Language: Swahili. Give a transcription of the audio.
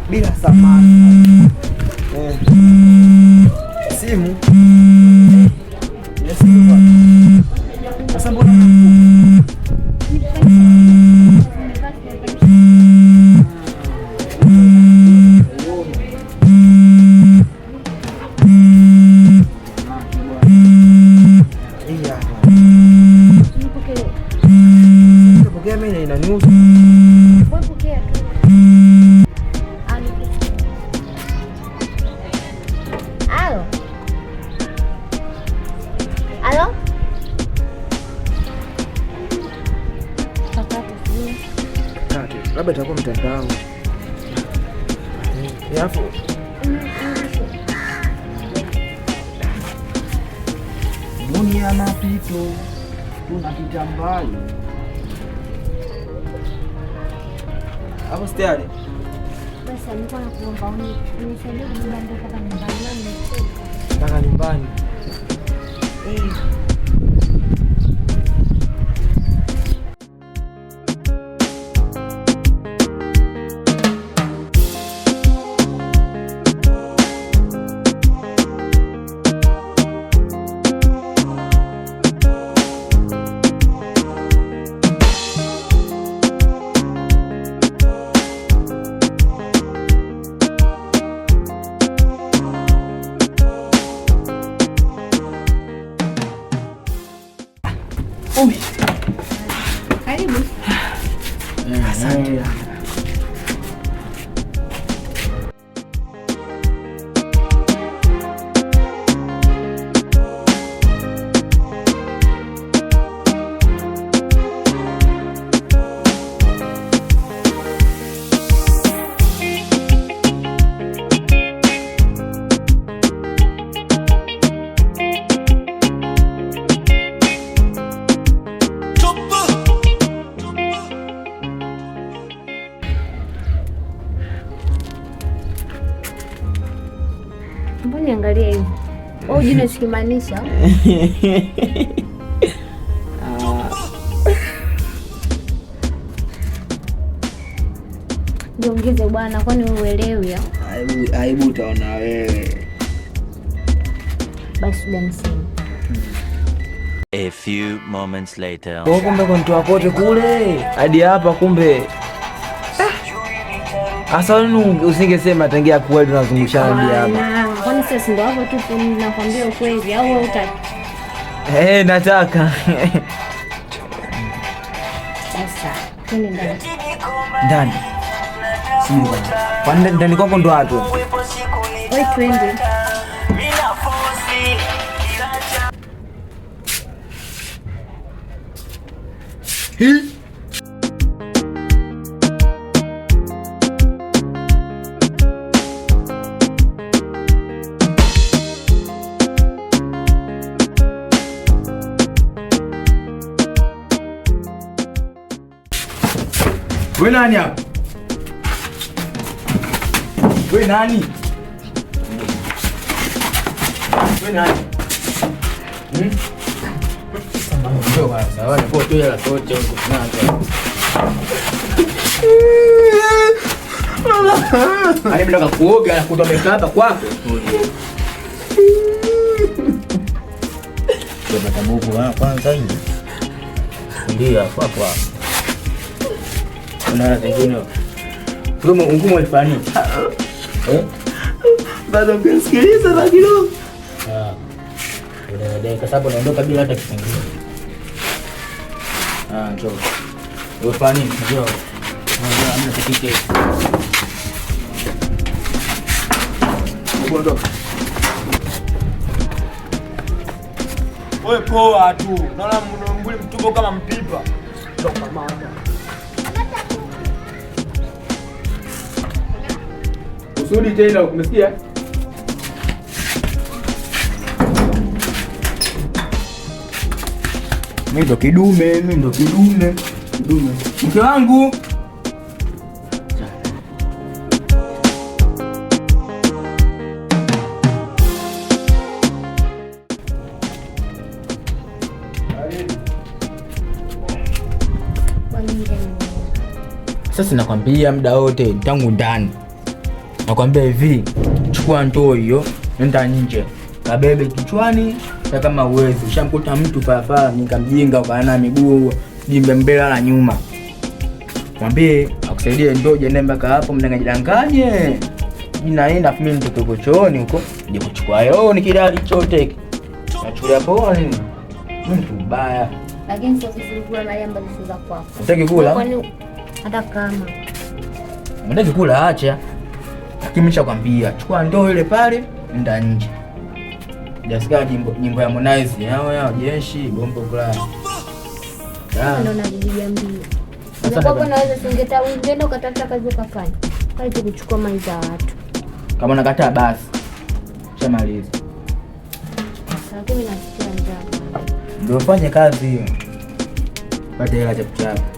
Bila samani simu sasa, mbona mimi inaniuza. Labda itakuwa mtandao. Alafu dunia mapito tunapita mbali. Hapo stari. Basi alikuwa anakuomba unisaidie kubeba mpaka nyumbani. Mpaka nyumbani. Karibu. Asante. Mbona niangalia hivi? Wewe jina sikimaanisha? Jiongeze bwana, kwani uelewi? Aibu utaona wewe. Basi dansini. A few moments later. Kumbe kontoa kote kule hadi hapa kumbe. Asa usingesema tangia kweli tunazungushana hadi hapa. Kwani sasa ndio hapo tu nakwambia ukweli au wewe utaki? Nataka. Sasa twende ndani. Ndani. Sio. Kwani ndani kwako ndo watu. Oi, twende. Wewe nani hapa? Wewe nani? Wewe nani? Ndio basi, wale foto ya sote huko tunaanza. Ali mdoka kuoga kutomeka hapa kwako. Ndio matabuku kwanza hivi. Ndio hapo hapo. Kuna tengine. Kama ungumo ifani. Bado kusikiliza na kidogo. Ndio kwa sababu naondoka bila hata kipengele. Njoo. Ifani njoo. Amna tikiti. Ondoka. Wewe poa tu. Naona mbuli mtubo kama mpipa. Toka mama. Usudi tena, umesikia? Mimi ndo kidume. Mke wangu. Sasa nakwambia muda wote tangu ndani. Nakwambia hivi, chukua ndoo hiyo, nenda nje. Kabebe kichwani, na kama uwezi. Ushamkuta mtu fafaa nikamjinga ukaana miguu jimbe mbele na nyuma. Mwambie akusaidie ndoo je mpaka hapo mnangajidanganye. Jina hii na mimi nitoke chooni huko, nije kuchukua yao ni kidali chote. Nachukulia poa nini? Mtu mbaya. Lakini sasa usikula mali ambazo si za kwako. Unataka kula? Kwani hata kama unataka kula acha. Lakini nishakwambia chukua ndoo ile pale nenda nje. Jasikia nyimbo ya Harmonize yao jeshi bombo kula. Ndio najiambia. Sasa kwa naweza singeta ungeenda ukatafuta kazi ukafanya. Kazi kuchukua mali za watu. Kama unakataa basi. Shamaliza. Lakini nasikia njaa. Ndio fanye kazi hiyo. Pata hela chapu chapu.